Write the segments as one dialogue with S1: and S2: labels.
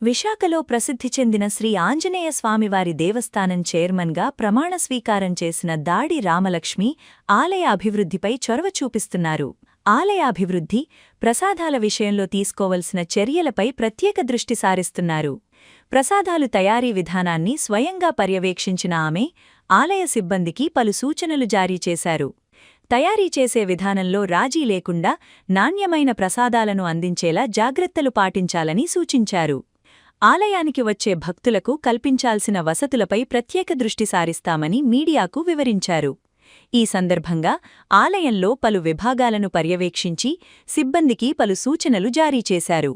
S1: విశాఖలో ప్రసిద్ధి చెందిన శ్రీ ఆంజనేయ స్వామివారి దేవస్థానం చైర్మన్గా ప్రమాణ స్వీకారం చేసిన దాడి రామలక్ష్మి ఆలయ అభివృద్ధిపై చొరవ చూపిస్తున్నారు. ఆలయ అభివృద్ధి, ప్రసాదాల విషయంలో తీసుకోవలసిన చర్యలపై ప్రత్యేక దృష్టి సారిస్తున్నారు. ప్రసాదాలు తయారీ విధానాన్ని స్వయంగా పర్యవేక్షించిన ఆమె ఆలయ సిబ్బందికి పలు సూచనలు జారీ చేశారు. తయారీ చేసే విధానంలో రాజీ లేకుండా నాణ్యమైన ప్రసాదాలను అందించేలా జాగ్రత్తలు పాటించాలని సూచించారు. ఆలయానికి వచ్చే భక్తులకు కల్పించాల్సిన వసతులపై ప్రత్యేక దృష్టి సారిస్తామని మీడియాకు వివరించారు. ఈ సందర్భంగా ఆలయంలో పలు విభాగాలను పర్యవేక్షించి సిబ్బందికి పలు సూచనలు జారీ చేశారు.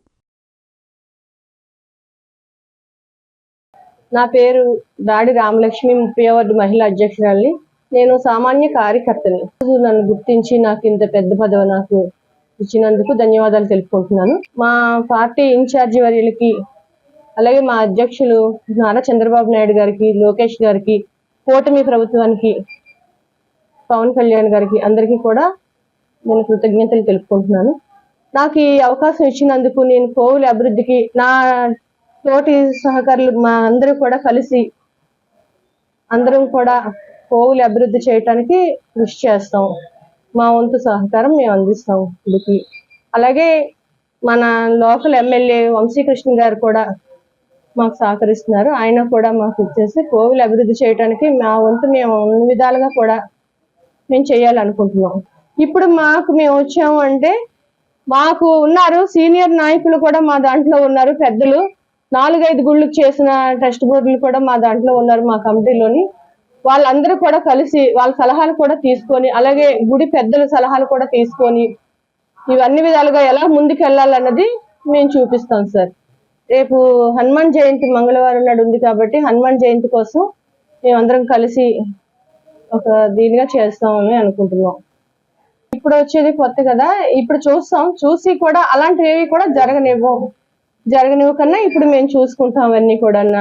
S2: నా పేరు దాడి రామలక్ష్మి, 30వ వార్డు మహిళా అధ్యక్షురాలిని. నేను సామాన్య కార్యకర్తని. నన్ను గుర్తించి నాకు ఇంత పెద్ద పదవి నాకు ఇచ్చినందుకు ధన్యవాదాలు తెలుపుకుంటున్నాను. మా పార్టీ ఇన్ఛార్జి వర్యులకి, అలాగే మా అధ్యక్షులు నారా చంద్రబాబు నాయుడు గారికి, లోకేష్ గారికి, కూటమి ప్రభుత్వానికి, పవన్ కళ్యాణ్ గారికి, అందరికీ కూడా నేను కృతజ్ఞతలు తెలుపుకుంటున్నాను. నాకు ఈ అవకాశం ఇచ్చినందుకు నేను కోవుల అభివృద్ధికి నా తోటి సహకారులు మా అందరూ కూడా కలిసి అందరం కూడా కోవుల అభివృద్ధి చేయటానికి కృషి చేస్తాం. మా వంతు సహకారం మేము అందిస్తాం గుడికి. అలాగే మన లోకల్ ఎమ్మెల్యే వంశీకృష్ణ గారు కూడా మాకు సహకరిస్తున్నారు. ఆయన కూడా మాకు ఇచ్చేసి కోవిల్ అభివృద్ధి చేయడానికి మా వంతు మేము అన్ని విధాలుగా కూడా మేము చేయాలనుకుంటున్నాం. ఇప్పుడు మేము వచ్చాము అంటే మాకు ఉన్నారు సీనియర్ నాయకులు కూడా మా దాంట్లో ఉన్నారు. పెద్దలు 4-5 గుళ్ళకు చేసిన ట్రస్ట్ బోర్డులు కూడా మా దాంట్లో ఉన్నారు. మా కమిటీలోని వాళ్ళందరూ కూడా కలిసి వాళ్ళ సలహాలు కూడా తీసుకొని, అలాగే గుడి పెద్దల సలహాలు కూడా తీసుకొని ఇవన్నీ విధాలుగా ఎలా ముందుకు వెళ్ళాలన్నది మేము చూపిస్తాం సార్. రేపు హనుమాన్ జయంతి మంగళవారం నాడు ఉంది కాబట్టి హనుమాన్ జయంతి కోసం మేమందరం కలిసి ఒక దీనిగా చేస్తామని అనుకుంటున్నాం. ఇప్పుడు వచ్చేది కొత్త కదా, ఇప్పుడు చూసి కూడా అలాంటివి కూడా జరగనివ్వకన్నా ఇప్పుడు మేము చూసుకుంటాం అవన్నీ కూడా.